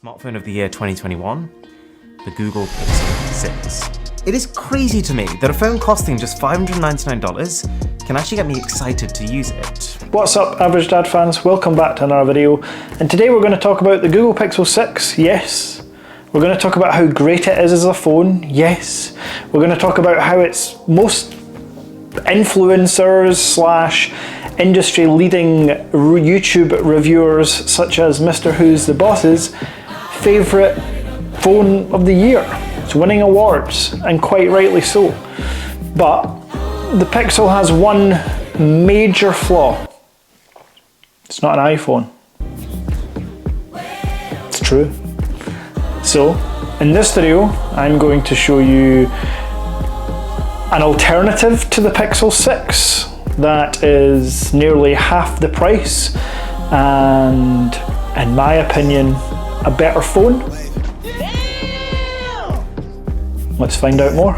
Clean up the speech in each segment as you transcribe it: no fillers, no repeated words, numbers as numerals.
Smartphone of the year 2021, the Google Pixel 6. It is crazy to me that a phone costing just $599 can actually get me excited to use it. What's up, Average Dad fans? Welcome back to another video. And today we're going to talk about the Google Pixel 6, yes. We're going to talk about how great it is as a phone, yes. We're going to talk about how it's most influencers / industry leading YouTube reviewers such as Mr. Who's the Boss's favourite phone of the year. It's winning awards, and quite rightly so. But the Pixel has one major flaw. It's not an iPhone. It's true. So, in this video, I'm going to show you an alternative to the Pixel 6 that is nearly half the price and, in my opinion, a better phone. Let's find out more.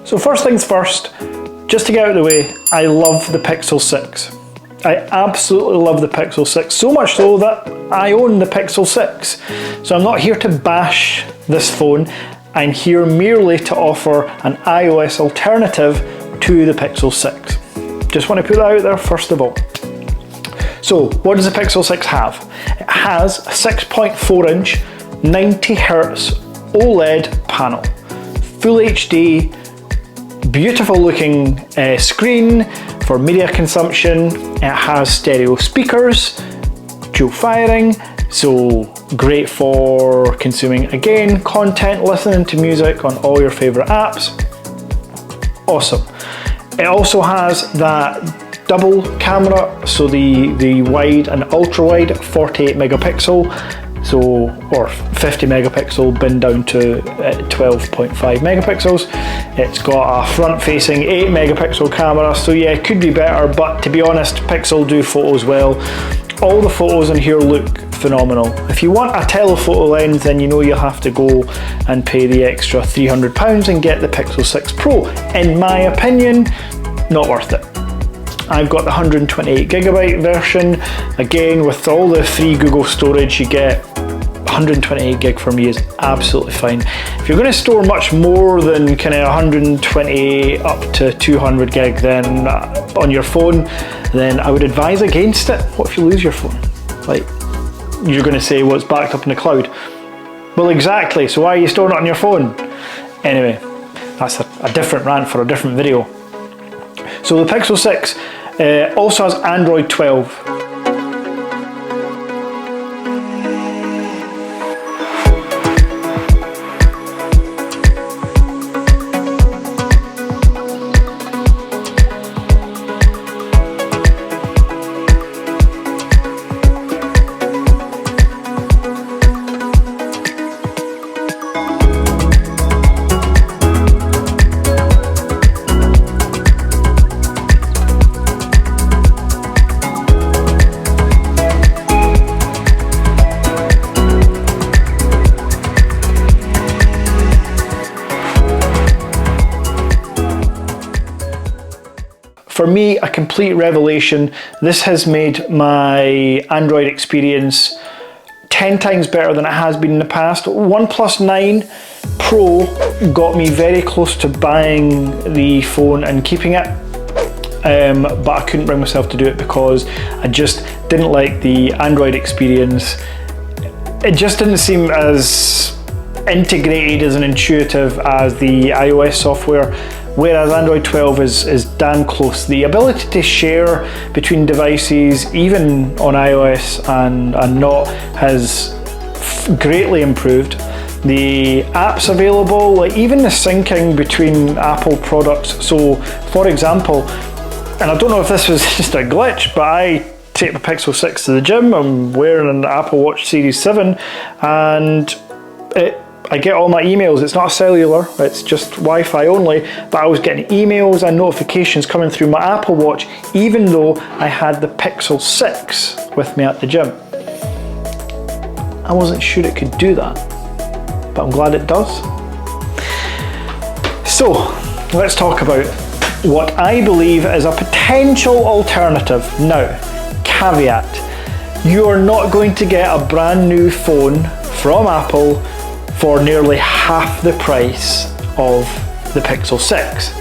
So first things first, just to get out of the way, I love the Pixel 6. I absolutely love the Pixel 6, so much so that I own the Pixel 6. So I'm not here to bash this phone, I'm here merely to offer an iOS alternative to the Pixel 6. Just want to put that out there first of all. So what does the Pixel 6 have? It has a 6.4 inch 90Hz OLED panel, Full HD, beautiful looking screen for media consumption. It has stereo speakers, dual firing, so great for consuming, again, content, listening to music on all your favorite apps. Awesome. It also has that double camera, so the wide and ultra wide 48 megapixel, or 50 megapixel bin down to 12.5 megapixels. It's got a front facing 8 megapixel camera, so yeah, it could be better, but to be honest, Pixel do photos well. All the photos in here look phenomenal. If you want a telephoto lens, then you know you'll have to go and pay the extra £300 and get the Pixel 6 Pro. In my opinion, not worth it. I've got the 128GB version. Again, with all the free Google storage you get, 128GB for me is absolutely fine. If you're going to store much more than kind of 128 up to 200GB then on your phone, then I would advise against it. What if you lose your phone? Like, you're going to say, well, it's backed up in the cloud. Well, exactly, so why are you storing it on your phone? Anyway, that's a different rant for a different video. So the Pixel 6 also has Android 12. For me, a complete revelation. This has made my Android experience 10 times better than it has been in the past. OnePlus 9 Pro got me very close to buying the phone and keeping it, but I couldn't bring myself to do it because I just didn't like the Android experience. It just didn't seem as integrated, as intuitive as the iOS software. Whereas Android 12 is damn close. The ability to share between devices, even on iOS and not, has greatly improved. The apps available, like even the syncing between Apple products. So, for example, and I don't know if this was just a glitch, but I take the Pixel 6 to the gym. I'm wearing an Apple Watch Series 7, and I get all my emails. It's not a cellular, it's just Wi-Fi only, but I was getting emails and notifications coming through my Apple Watch even though I had the Pixel 6 with me at the gym. I wasn't sure it could do that, but I'm glad it does. So, let's talk about what I believe is a potential alternative. Now, caveat, you are not going to get a brand new phone from Apple for nearly half the price of the Pixel 6.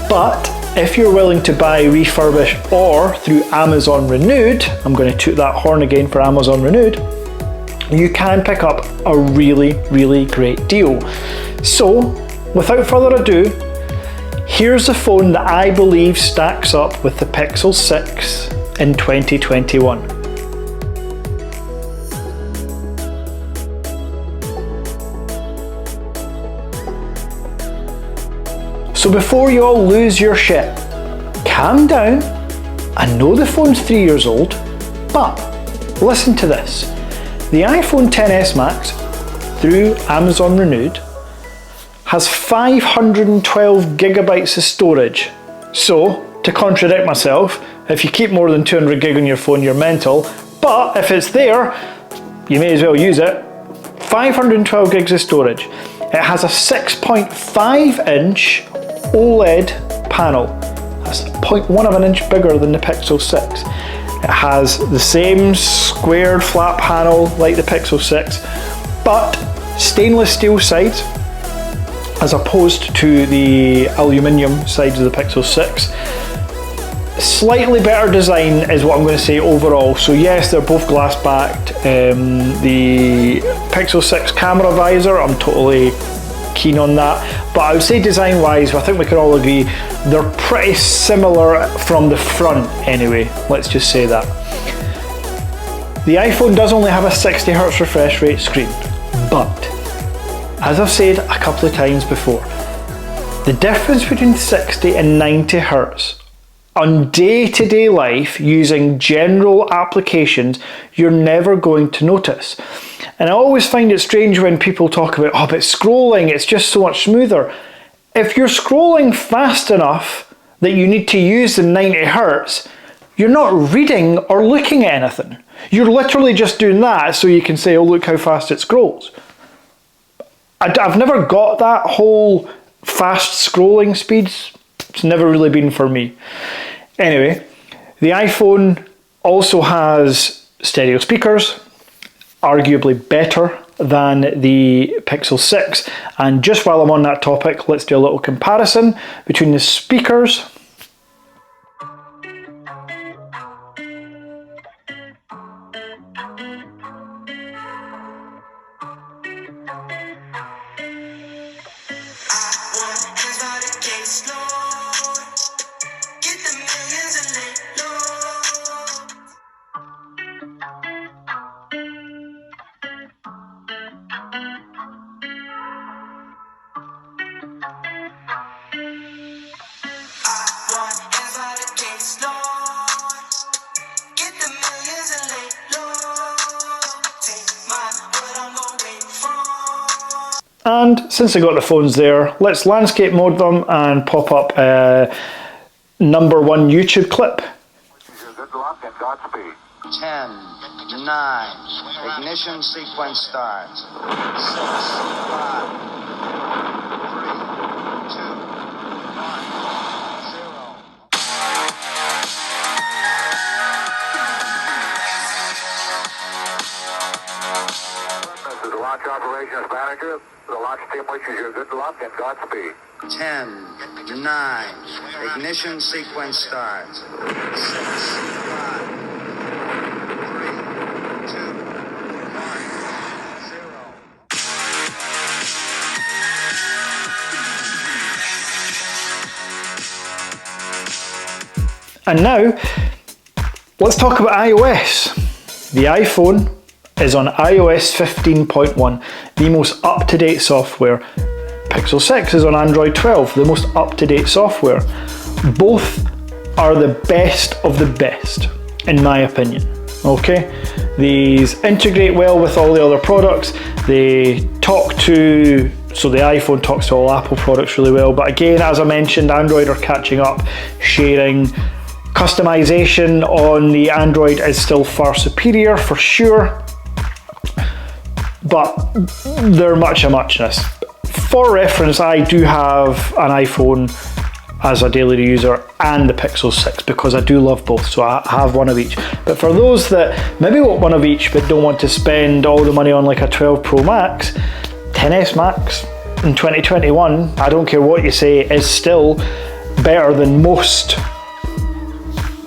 But if you're willing to buy refurbished or through Amazon Renewed, I'm going to toot that horn again for Amazon Renewed, you can pick up a really, really great deal. So, without further ado, here's the phone that I believe stacks up with the Pixel 6 in 2021. So before you all lose your shit, calm down. I know the phone's 3 years old, but listen to this. The iPhone XS Max, through Amazon Renewed, has 512 gigabytes of storage. So, to contradict myself, if you keep more than 200 gig on your phone, you're mental, but if it's there, you may as well use it. 512 gigs of storage. It has a 6.5 inch OLED panel. That's 0.1 of an inch bigger than the Pixel 6. It has the same squared flat panel like the Pixel 6, but stainless steel sides as opposed to the aluminium sides of the Pixel 6. Slightly better design is what I'm going to say overall. So yes, they're both glass backed. The Pixel 6 camera visor, I'm totally keen on that, but I would say design wise, I think we can all agree they're pretty similar from the front anyway, let's just say that. The iPhone does only have a 60Hz refresh rate screen, but as I've said a couple of times before, the difference between 60 and 90 Hz on day-to-day life using general applications, you're never going to notice. And I always find it strange when people talk about, oh, but scrolling, it's just so much smoother. If you're scrolling fast enough that you need to use the 90 Hz, you're not reading or looking at anything. You're literally just doing that so you can say, oh, look how fast it scrolls. I've never got that whole fast scrolling speeds. It's never really been for me. Anyway, the iPhone also has stereo speakers, arguably better than the Pixel 6. And just while I'm on that topic, let's do a little comparison between the speakers. And since I got the phones there, let's landscape mode them and pop up a number one YouTube clip. Good luck and Godspeed. 10, 9, ignition sequence starts. 6, 5, 3, 2, 1, 0. This is the launch operations manager. The launch team wishes you good luck and Godspeed. 10, 9, ignition sequence starts. 6, 5, 3, 2, 1, 0. And now, let's talk about iOS. The iPhone is on iOS 15.1, the most up-to-date software. Pixel 6 is on Android 12, the most up-to-date software. Both are the best of the best, in my opinion. Okay? These integrate well with all the other products. They so the iPhone talks to all Apple products really well, but again, as I mentioned, Android are catching up, sharing. Customization on the Android is still far superior for sure, but they're much a muchness. For reference, I do have an iPhone as a daily user and the Pixel 6 because I do love both, so I have one of each. But for those that maybe want one of each but don't want to spend all the money on like a 12 Pro Max, 10s Max in 2021, I don't care what you say, is still better than most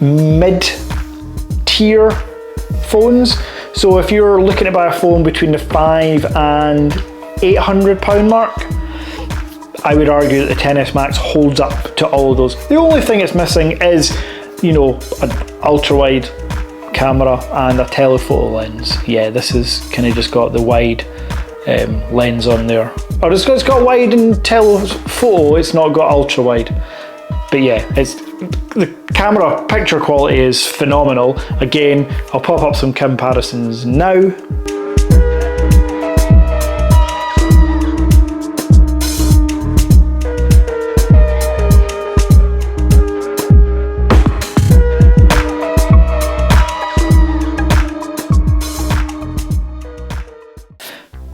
mid-tier phones. So if you're looking to buy a phone between the £500 and £800 mark, I would argue that the XS Max holds up to all of those. The only thing it's missing is, you know, an ultra-wide camera and a telephoto lens. Yeah, this has kind of just got the wide lens on there. Or it's got wide and telephoto, it's not got ultra-wide. But yeah, the camera picture quality is phenomenal. Again, I'll pop up some comparisons now.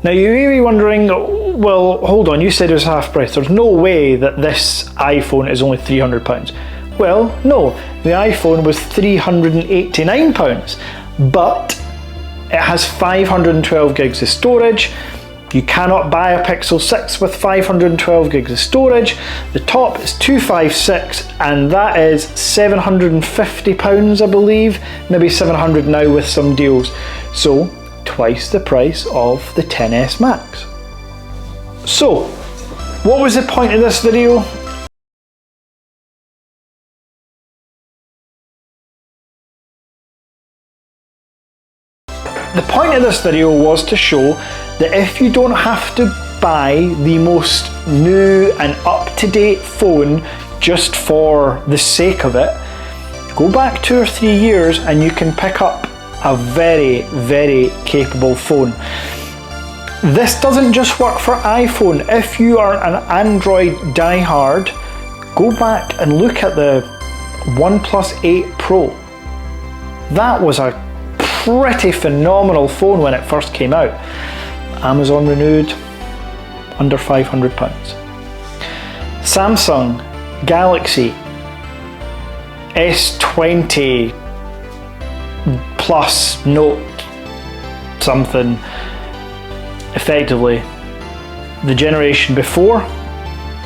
Now you may be wondering, well, hold on, you said it was half price. There's no way that this iPhone is only £300. Well, no, the iPhone was £389, but it has 512 gigs of storage. You cannot buy a Pixel 6 with 512 gigs of storage. The top is 256, and that is £750, I believe, maybe 700 now with some deals. So, twice the price of the XS Max. So, what was the point of this video? The point of this video was to show that if you don't have to buy the most new and up-to-date phone just for the sake of it, go back 2 or 3 years and you can pick up a very, very capable phone. This doesn't just work for iPhone. If you are an Android diehard, go back and look at the OnePlus 8 Pro. That was a pretty phenomenal phone when it first came out. Amazon renewed, under £500. Samsung Galaxy S20 Plus Note something, effectively the generation before,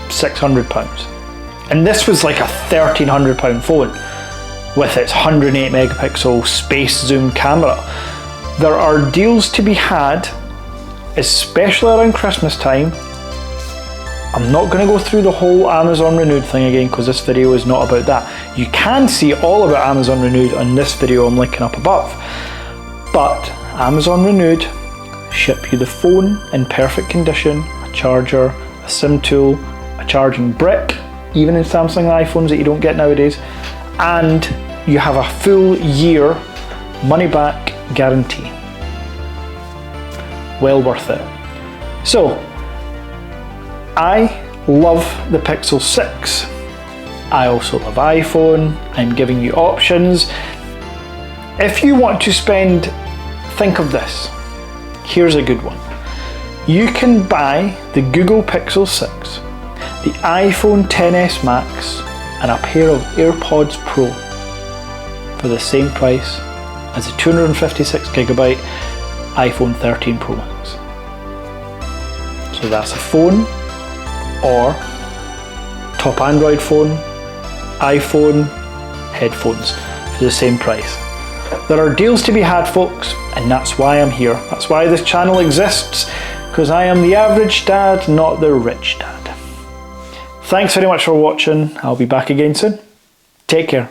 £600. And this was like a £1,300 phone with its 108 megapixel space zoom camera. There are deals to be had, especially around Christmas time. I'm not going to go through the whole Amazon Renewed thing again because this video is not about that. You can see all about Amazon Renewed on this video I'm linking up above. But Amazon Renewed ship you the phone in perfect condition, a charger, a SIM tool, a charging brick, even in Samsung iPhones that you don't get nowadays, and you have a full year money back guarantee. Well worth it. So, I love the Pixel 6. I also love iPhone. I'm giving you options. If you want to spend, think of this. Here's a good one. You can buy the Google Pixel 6, the iPhone XS Max, and a pair of AirPods Pro for the same price as a 256GB iPhone 13 Pro Max. So that's a phone, or top Android phone, iPhone, headphones for the same price. There are deals to be had, folks, and that's why I'm here. That's why this channel exists, because I am the average dad, not the rich dad. Thanks very much for watching. I'll be back again soon. Take care.